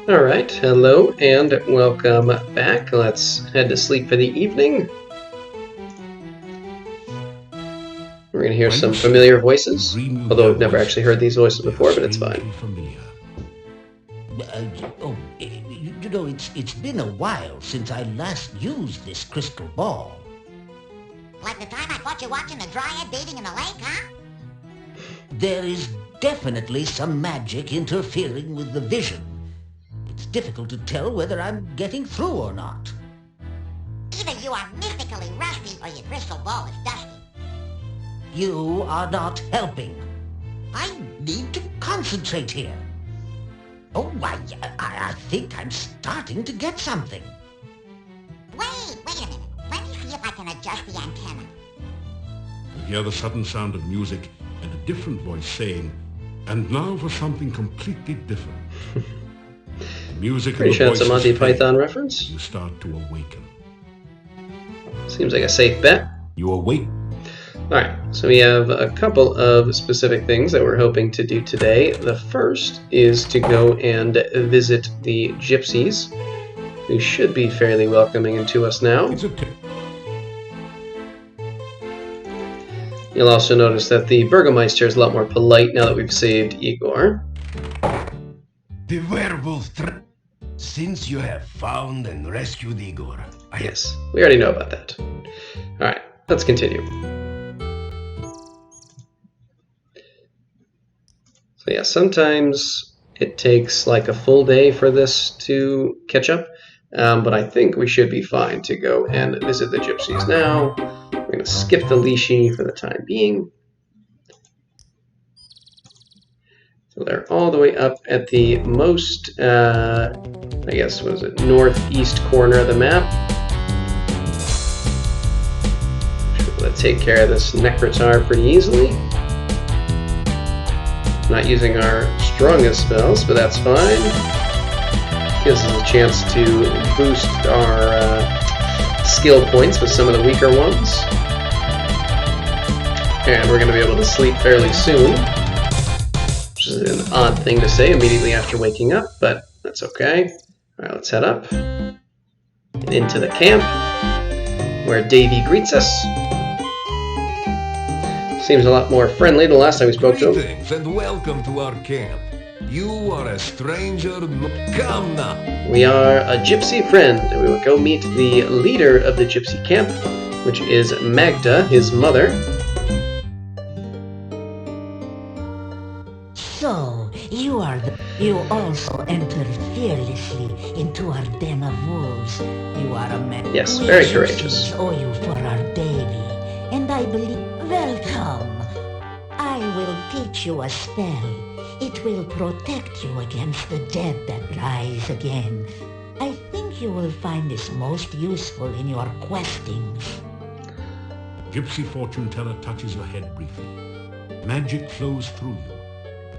Alright, hello and welcome back. Let's head to sleep for the evening. We're going to hear some familiar voices, although I've never actually heard these voices before, but it's fine. You know, it's been a while since I last used this crystal ball. Like the time I caught you watching a dryad bathing in the lake, huh? There is definitely some magic interfering with the vision. It's difficult to tell whether I'm getting through or not. Either you are mystically rusty or your crystal ball is dusty. You are not helping. I need to concentrate here. Oh, I think I'm starting to get something. Wait a minute. Let me see if I can adjust the antenna. You hear the sudden sound of music and a different voice saying, "And now for something completely different." Music Pretty sure that's a Monty Python fade. reference. You start to awaken. Seems like a safe bet. You awake. Alright, so we have a couple of specific things that we're hoping to do today. The first is to go and visit the gypsies, who should be fairly welcoming to us now. It's a tip. You'll also notice that the Burgomeister is a lot more polite now that we've saved Igor. The werewolf since you have found and rescued Igor. Yes, we already know about that. Alright, let's continue. So yeah, sometimes it takes like a full day for this to catch up, but I think we should be fine to go and visit the gypsies now. We're going to skip the Lishi for the time being. So they're all the way up at the most, I guess, what is it, northeast corner of the map. Should be able to take care of this Necrotar pretty easily. Not using our strongest spells, but that's fine. Gives us a chance to boost our skill points with some of the weaker ones. And we're going to be able to sleep fairly soon. Which is an odd thing to say immediately after waking up, but that's okay. Alright, let's head up. And into the camp, where Davy greets us. Seems a lot more friendly than the last time we spoke to him. Greetings and welcome to our camp. You are a stranger. Come now. We are a gypsy friend, and we will go meet the leader of the gypsy camp, which is Magda, his mother. So, you also entered fearlessly into our den of wolves. You are a man. Yes, very courageous. We owe you for our Davy, and I believe. Welcome. I will teach you a spell. It will protect you against the dead that rise again. I think you will find this most useful in your questings. Gypsy fortune teller touches your head briefly. Magic flows through you.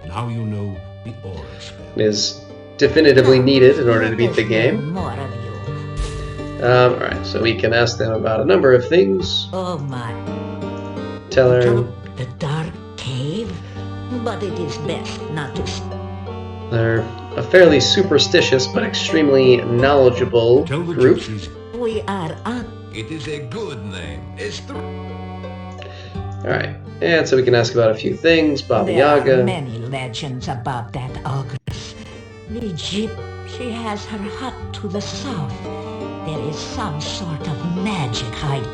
Now you know the aura spell. It is definitively needed in order to beat the game. More of you. Alright, so we can ask them about a number of things. Oh my. Tell her The dark cave? But it is best not to... they're a fairly superstitious but extremely knowledgeable Tell the group. gypsies. We are on... It is a good name. It's the... Alright, and so we can ask about a few things. Baba There are Yaga. many legends about that ogress. She has her hut to the south. There is some sort of magic hiding.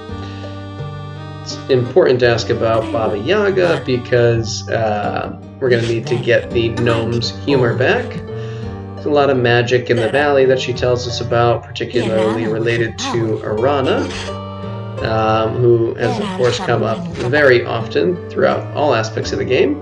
It's important to ask about Baba Yaga because we're going to need to get the gnome's humor back. There's a lot of magic in the valley that she tells us about, particularly related to Arana, who has of course come up very often throughout all aspects of the game,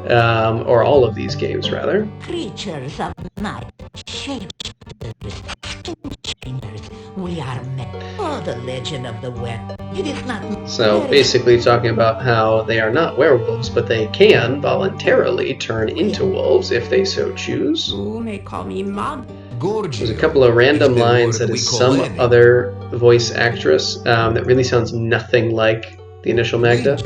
or all of these games rather. Creatures of night, shapeshifters, skin changers. We are men. Oh, the legend of the wet. It is not... So basically talking about how they are not werewolves, but they can voluntarily turn into wolves if they so choose. You may call me Mom. There's a couple of random lines that is some other voice actress that really sounds nothing like the initial Magda.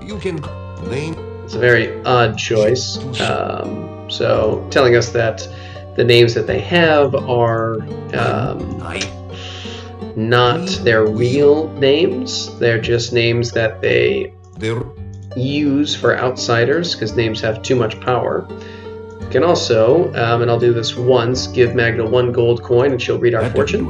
You can name. It's a very odd choice. So telling us that the names that they have are not their real names. They're just names that they use for outsiders because names have too much power. You can also, and I'll do this once, give Magda 1 gold coin and she'll read our fortune.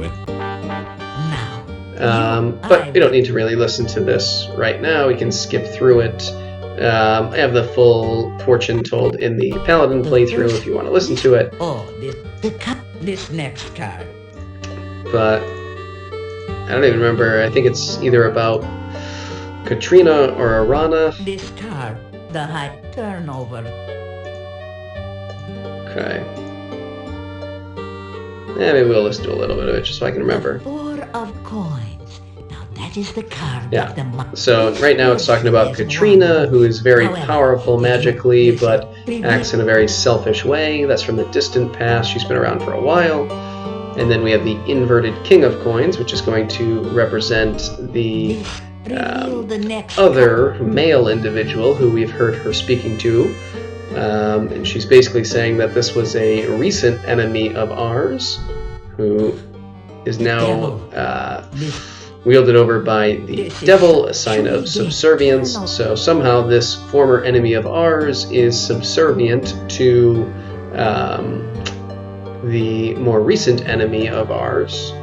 But we don't need to really listen to this right now. We can skip through it. I have the full fortune told in the Paladin playthrough if you want to listen to it. Oh, this next card. But I don't even remember. I think it's either about Katrina or Arana. This card, the high turnover. Okay. Yeah, maybe we'll listen to a little bit of it just so I can remember. The 4 of coins. Now that is the card. Yeah. So right now it's talking about Katrina, who is very powerful magically, but acts in a very selfish way. That's from the distant past. She's been around for a while. And then we have the inverted King of Coins, which is going to represent the other male individual who we've heard her speaking to. And she's basically saying that this was a recent enemy of ours who is now wielded over by the devil, a sign of subservience. So somehow this former enemy of ours is subservient to the more recent enemy of ours,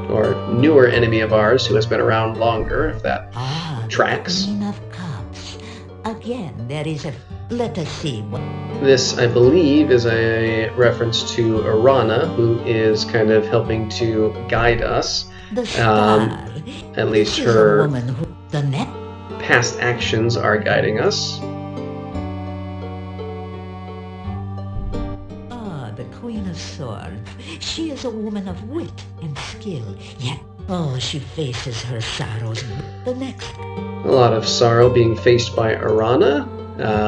or newer enemy of ours who has been around longer, if that tracks. Queen of Cups. Again, there is a... Let us see what... This, I believe, is a reference to Arana, who is kind of helping to guide us. The star. At least This is a her woman who... The net... past actions are guiding us. The Queen of Swords. She is a woman of wit and skill, yet, she faces her sorrows. The next... A lot of sorrow being faced by Arana,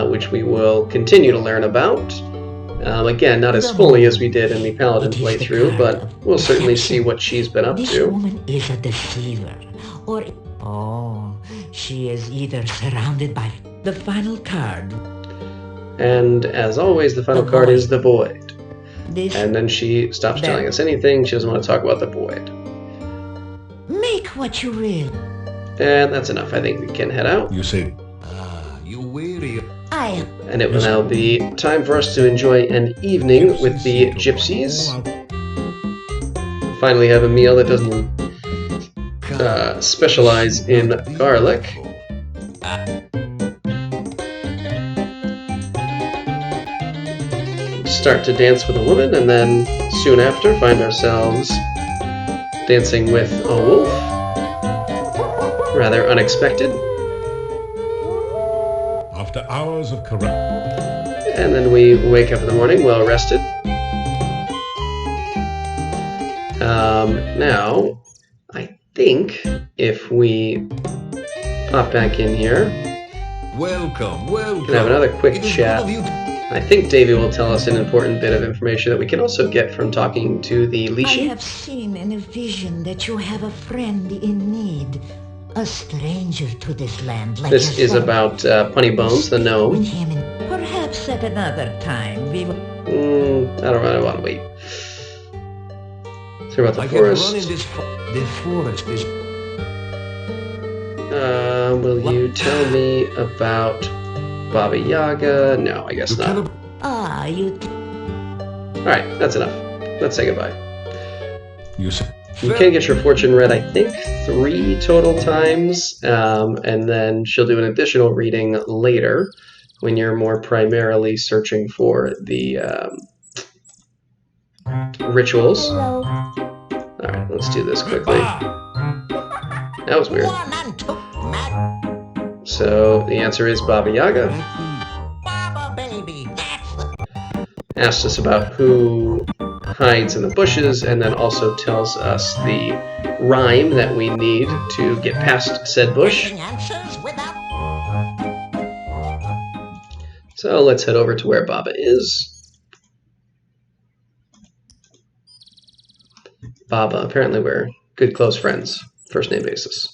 which we will continue to learn about. Again, not as fully as we did in the Paladin playthrough, but we'll certainly see what she's been up This to. woman is a deceiver, or... she is either surrounded by... The final card. And as always, the final card is the Void. This... And then she stops telling us anything. She doesn't want to talk about the Void. Make what you will. And that's enough. I think we can head out. You say, You weary. And it will now be time for us to enjoy an evening with the gypsies. Finally have a meal that doesn't specialize in garlic. Start to dance with a woman, and then soon after find ourselves dancing with a wolf. Rather unexpected. after hours of corruption. And then we wake up in the morning well rested. Now, I think if we pop back in here, Welcome. can have another quick chat. I think Davy will tell us an important bit of information that we can also get from talking to the I Lishi. have seen in a vision that you have a friend in need, a stranger to this land like This is yourself. about Punny Bones, the With gnome. him and Perhaps at another time we will... I don't really want to wait. Let's hear about the I can run in forest. the forest is Will you tell me about Baba Yaga? No, I guess not. you Alright, that's enough. Let's say goodbye. You say, You can get your fortune read, I think, 3 total times, and then she'll do an additional reading later when you're more primarily searching for the rituals. Hello. Alright, let's do this quickly. That was weird. One and two, Matt. So the answer is Baba Yaga. Baba, baby, that's the... Asked us about who hides in the bushes, and then also tells us the rhyme that we need to get past said bush. Getting answers without... So let's head over to where Baba is. Baba, apparently we're good close friends, first name basis.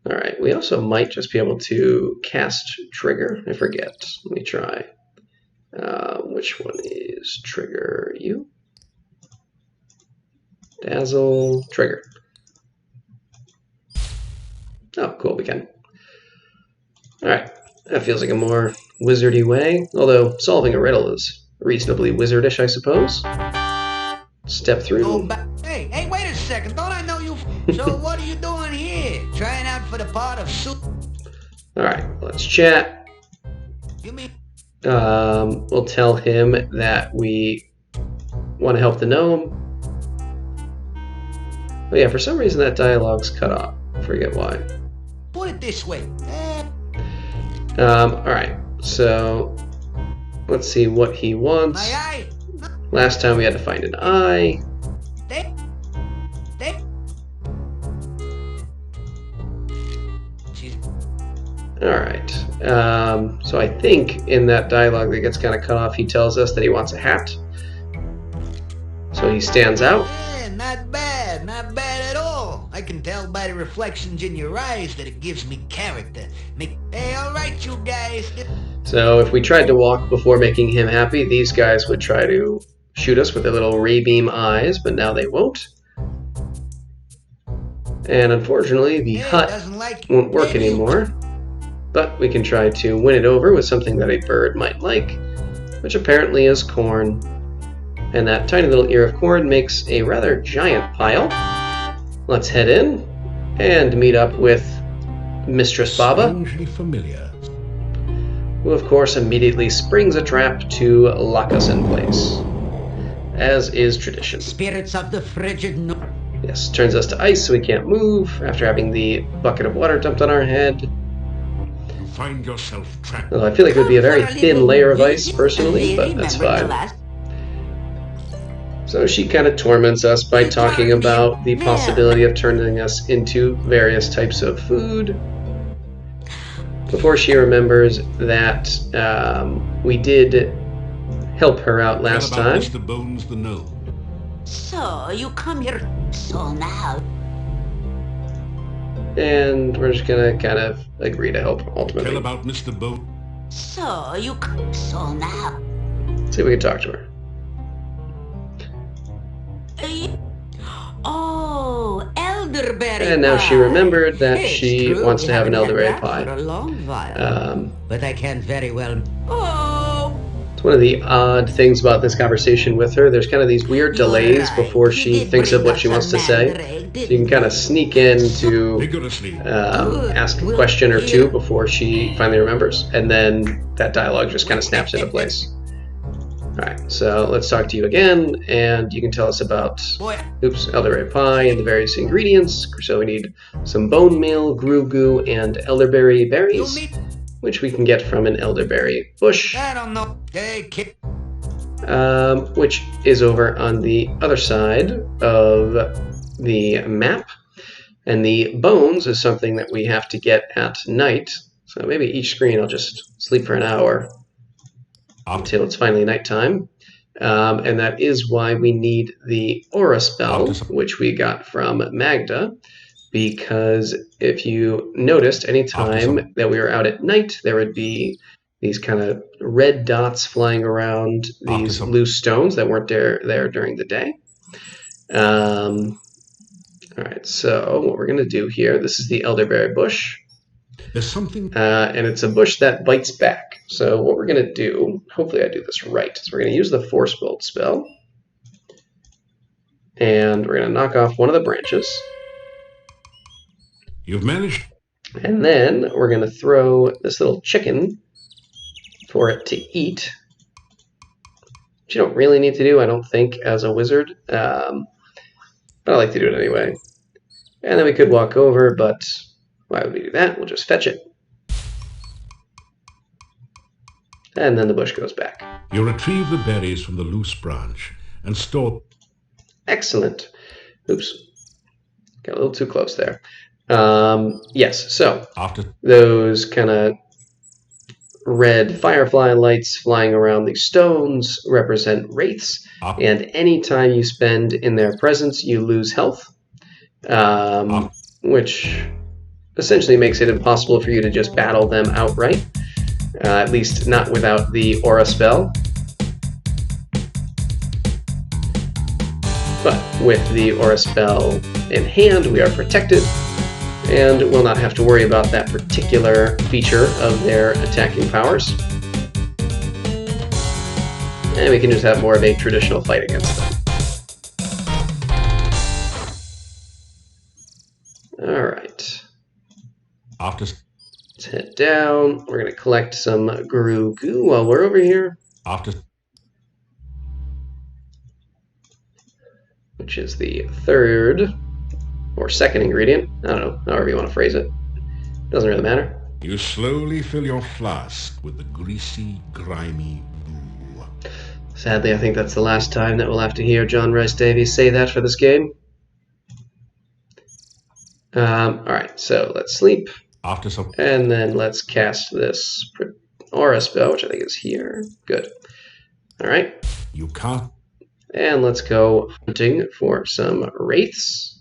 Alright, we also might just be able to cast Trigger. I forget. Let me try. Which one is trigger you? Dazzle, trigger. Oh, cool, we can. Alright, that feels like a more wizardy way, although solving a riddle is reasonably wizardish, I suppose. Step through. Hey, wait a second, don't I know you? So what are you doing here? Trying out for the part of soup? Alright, let's chat. You mean? We'll tell him that we want to help the gnome. Oh yeah, for some reason that dialogue's cut off. Forget why. Put it this way. Alright, so let's see what he wants. My eye. Last time we had to find an eye. They. Alright, so I think in that dialogue that gets kind of cut off, he tells us that he wants a hat. So he stands out. Yeah, not bad at all. I can tell by the reflections in your eyes that it gives me character. Hey, all right, you guys. So if we tried to walk before making him happy, these guys would try to shoot us with their little ray beam eyes, but now they won't. And unfortunately, the hut won't work anymore. But we can try to win it over with something that a bird might like, which apparently is corn. And that tiny little ear of corn makes a rather giant pile. Let's head in and meet up with Mistress Baba, Strangely familiar. who of course immediately springs a trap to lock us in place, as is tradition. Spirits of the frigid north. Yes, turns us to ice so we can't move after having the bucket of water dumped on our head. You find yourself trapped. Well, I feel like it would be a very thin layer of ice personally, but that's fine. So she kind of torments us by talking about the possibility of turning us into various types of food, before she remembers that we did help her out last Tell about time. Mr. Bones the gnome. So you come here. So now. And we're just gonna kind of agree to help ultimately. Tell about Mr. Bones. So you. So now. See if we can talk to her. Oh, elderberry. And now she pie. remembered that It's she true, wants we to have an haven't had elderberry that for pie. a long while. But I can very well. Oh, It's one of the odd things about this conversation with her. There's kind of these weird delays before she thinks of what she wants to say. So you can kind of sneak in to Vigorously. ask a question or two before she finally remembers. And then that dialogue just kind of snaps into place. Alright, so let's talk to you again, and you can tell us about, elderberry pie and the various ingredients. So we need some bone meal, grue goo, and elderberry berries, which we can get from an elderberry bush, I don't know. Hey, kid. which is over on the other side of the map. And the bones is something that we have to get at night. So maybe each screen I'll just sleep for an hour until it's finally nighttime. And that is why we need the aura spell, which we got from Magda, because if you noticed, anytime that we were out at night, there would be these kind of red dots flying around these loose stones that weren't there during the day. All right, so what we're going to do here, this is the elderberry bush. There's something. And it's a bush that bites back. So what we're going to do, hopefully I do this right, is we're going to use the Force Bolt spell. And we're going to knock off one of the branches. You've managed. And then we're going to throw this little chicken for it to eat. Which you don't really need to do, I don't think, as a wizard. But I like to do it anyway. And then we could walk over, but why would we do that? We'll just fetch it. And then the bush goes back. You retrieve the berries from the loose branch and store. Excellent. Oops. Got a little too close there. Yes, so After those kind of red firefly lights flying around these stones represent wraiths. And anytime you spend in their presence, you lose health. Which essentially makes it impossible for you to just battle them outright. At least not without the aura spell. But with the Aura Spell in hand, we are protected, and will not have to worry about that particular feature of their attacking powers. And we can just have more of a traditional fight against them. Alright. After Let's head down. We're going to collect some Guru Goo while we're over here. Which is the third or second ingredient. I don't know, however you want to phrase it. Doesn't really matter. you slowly fill your flask with the greasy, grimy goo. Sadly, I think that's the last time that we'll have to hear John Rice Davies say that for this game. Alright, so let's sleep. And then let's cast this Aura spell, which I think is here. Good. Alright. You can't. And let's go hunting for some wraiths.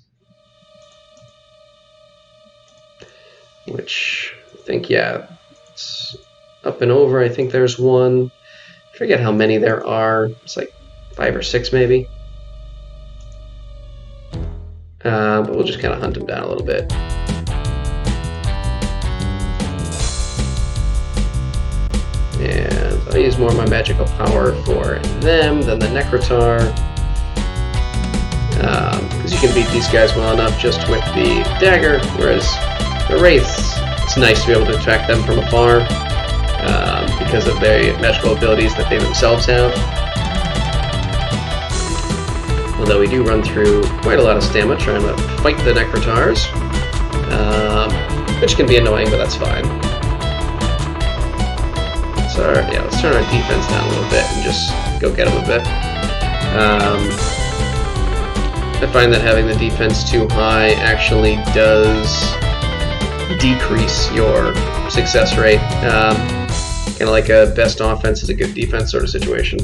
Which, I think, yeah, it's up and over. I think there's one. I forget how many there are. It's like 5 or 6 maybe. But we'll just kind of hunt them down a little bit. And I'll use more of my magical power for them than the Necrotar. Because you can beat these guys well enough just with the dagger, whereas the Wraiths, it's nice to be able to attack them from afar because of their magical abilities that they themselves have. Although we do run through quite a lot of stamina trying to fight the Necrotars, which can be annoying, but that's fine. So yeah, let's turn our defense down a little bit and just go get them a bit. I find that having the defense too high actually does decrease your success rate. Kind of like a best offense is a good defense sort of situation.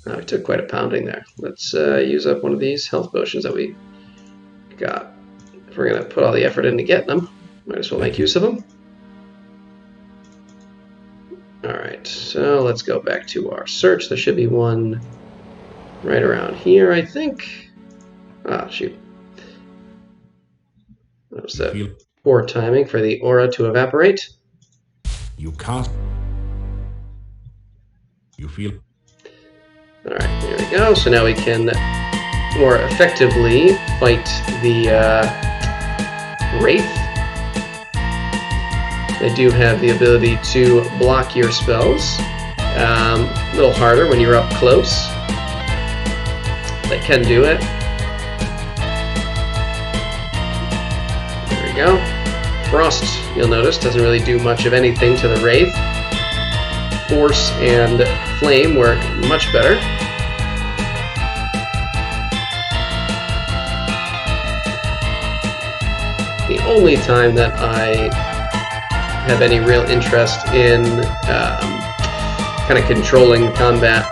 I took quite a pounding there. Let's use up one of these health potions that we got. If we're going to put all the effort into getting them, might as well make use of them. Alright, so let's go back to our search. There should be one right around here, I think. Ah, shoot. That was poor timing for the aura to evaporate. You can't. You feel. Alright, there we go. So now we can more effectively fight the Wraith. They do have the ability to block your spells. A little harder when you're up close. They can do it. There we go. Frost, you'll notice, doesn't really do much of anything to the Wraith. Force and Flame work much better. The only time that I have any real interest in kind of controlling the combat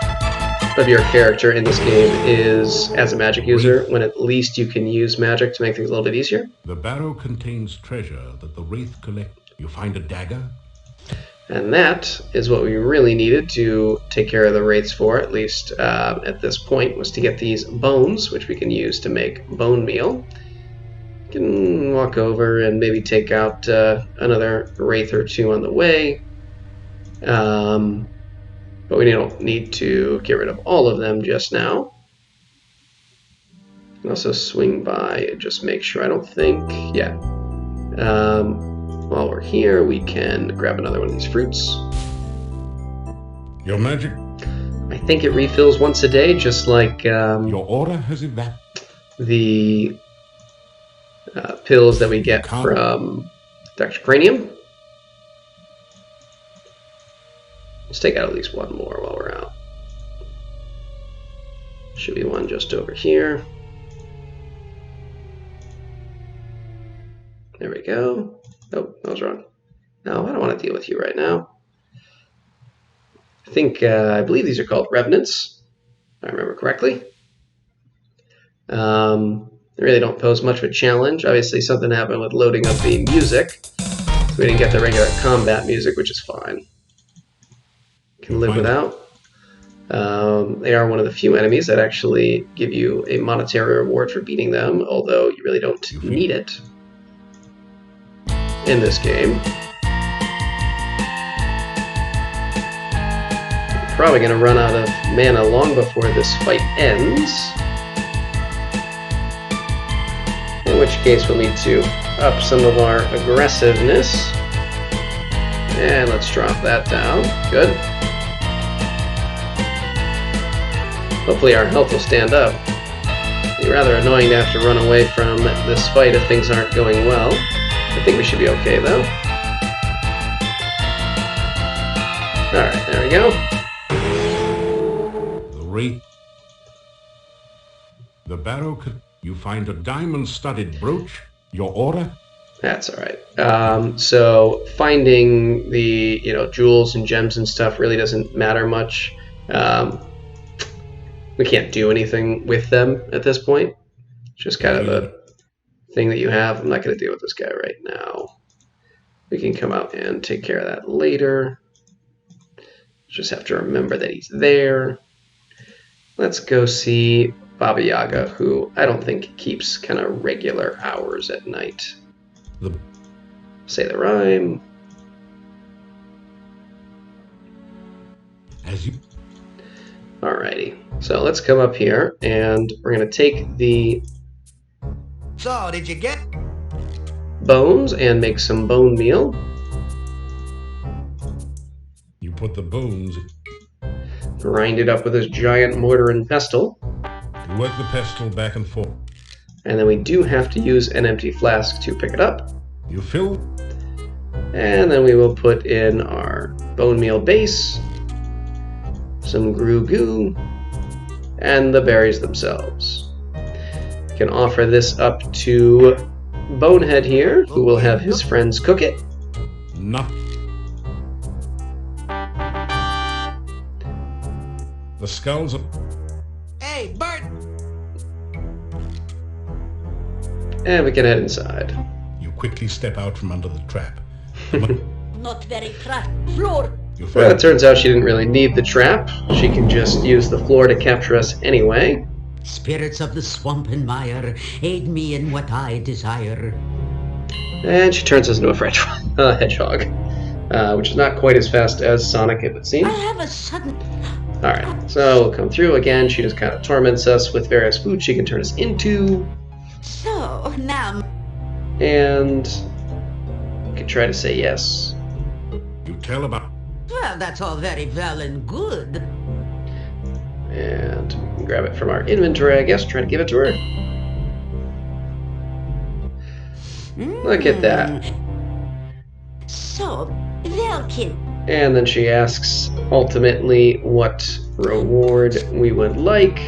of your character in this game is as a magic user, when at least you can use magic to make things a little bit easier. The barrow contains treasure that the Wraith collect. You find a dagger? And that is what we really needed to take care of the Wraiths for, at least at this point, was to get these bones, which we can use to make bone meal. We can walk over and maybe take out another Wraith or two on the way. But we don't need to get rid of all of them just now. And also swing by and just make sure, I don't think, yeah. While we're here, we can grab another one of these fruits. Your magic? I think it refills once a day, just like Your aura has evaporated. the pills that we get from Dr. Cranium. Let's take out at least one more while we're out. Should be one just over here. There we go. Oh, that was wrong. No, I don't want to deal with you right now. I believe these are called Revenants, if I remember correctly. They really don't pose much of a challenge. Obviously, something happened with loading up the music, so we didn't get the regular combat music, which is fine. Can live without. They are one of the few enemies that actually give you a monetary reward for beating them, although you really don't need it in this game. Probably going to run out of mana long before this fight ends. In which case we'll need to up some of our aggressiveness. And let's drop that down. Good. Hopefully our health will stand up. It'd be rather annoying to have to run away from this fight if things aren't going well. I think we should be okay though. Alright, there we go. The barrow could... You find a diamond-studded brooch? Your order? That's alright. So finding the jewels and gems and stuff really doesn't matter much. We can't do anything with them at this point. It's just kind of a thing that you have. I'm not going to deal with this guy right now. We can come out and take care of that later. Just have to remember that he's there. Let's go see Baba Yaga, who I don't think keeps kind of regular hours at night. Say the rhyme. Alrighty, so let's come up here and we're going to take the So, did you get... bones and make some bone meal. You put the bones... Grind it up with this giant mortar and pestle. You work the pestle back and forth. And then we do have to use an empty flask to pick it up. You fill... And then we will put in our bone meal base, some grue goo, and the berries themselves. You can offer this up to Bonehead here, who will have his friends cook it. No. The skulls are... Hey, Bert! And we can head inside. You quickly step out from under the trap. Not very crack. Floor. You Well, find it turns out she didn't really need the trap. She can just use the floor to capture us anyway. Spirits of the swamp and mire, aid me in what I desire. And she turns us into a hedgehog, which is not quite as fast as Sonic, it would seem. I have a sudden... Alright, so we'll come through again. She just kind of torments us with various food she can turn us into. So, now... And we can try to say yes. You tell about... Well, that's all very well and good. And we can grab it from our inventory, I guess, try to give it to her. Look at that. So, they'll kill... And then she asks, ultimately, what reward we would like.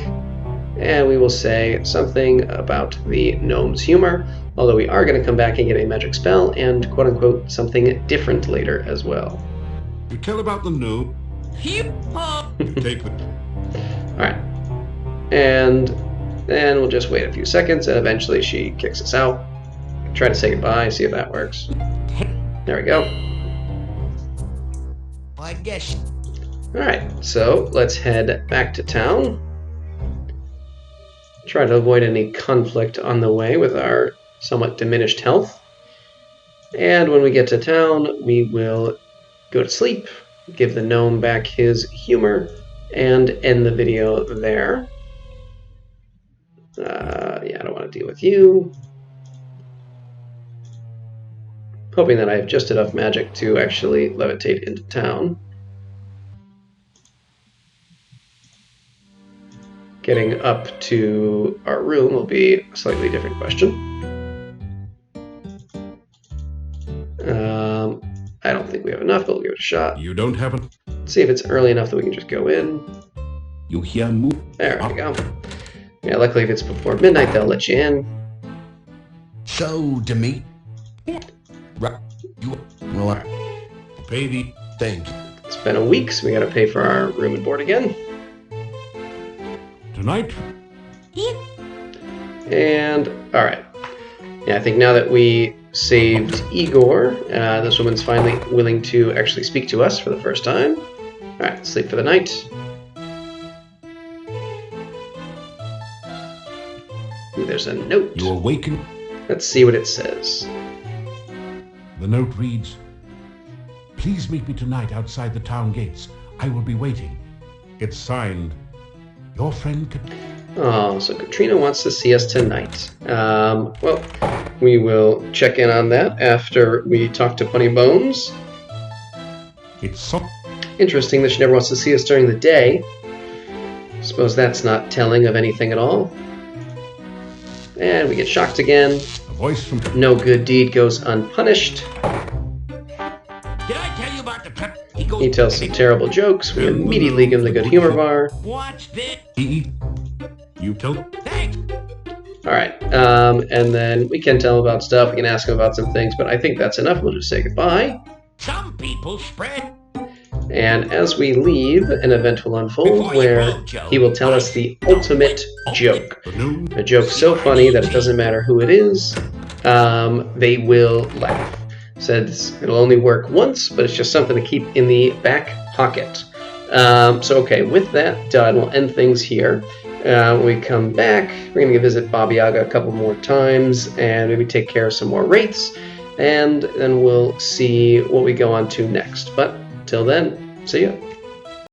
And we will say something about the gnome's humor, although we are going to come back and get a magic spell and, quote-unquote, something different later as well. You tell about the gnome. You take the... Alright. And then we'll just wait a few seconds, and eventually she kicks us out. Try to say goodbye, see if that works. There we go. I guess... Alright, so let's head back to town. Try to avoid any conflict on the way with our somewhat diminished health. And when we get to town, we will go to sleep, give the gnome back his humor, and end the video there. Yeah, I don't want to deal with you. Hoping that I have just enough magic to actually levitate into town. Getting up to our room will be a slightly different question. I don't think we have enough, but we'll give it a shot. You don't have a... See if it's early enough that we can just go in. You hear move. There we go. Yeah, luckily if it's before midnight, they'll let you in. So, Demi. Right. You. Well, Baby. thank you. It's been a week, so we gotta pay for our room and board again. Tonight? And, alright. Yeah, I think now that we saved Igor, this woman's finally willing to actually speak to us for the first time. Alright, sleep for the night. there's a note. You awaken. Let's see what it says. The note reads, "Please meet me tonight outside the town gates. I will be waiting." It's signed, your friend Oh, so Katrina wants to see us tonight. Well, we will check in on that after we talk to Punny Bones. It's so... Interesting that she never wants to see us during the day. Suppose that's not telling of anything at all. And we get shocked again. A voice from... No good deed goes unpunished. Did I tell you about the trip? He tells some terrible jokes. We immediately give him the good humor bar. What's this? You tell... Thanks. Alright, and then we can tell him about stuff. We can ask him about some things, but I think that's enough. We'll just say goodbye. Some people spread. And as we leave, an event will unfold where he will tell us the ultimate joke. A joke so funny that it doesn't matter who it is, they will laugh. Says it'll only work once, but it's just something to keep in the back pocket. So okay, with that done, we'll end things here. When we come back, we're going to visit Baba Yaga a couple more times and maybe take care of some more wraiths, and then we'll see what we go on to next. But till then, see ya.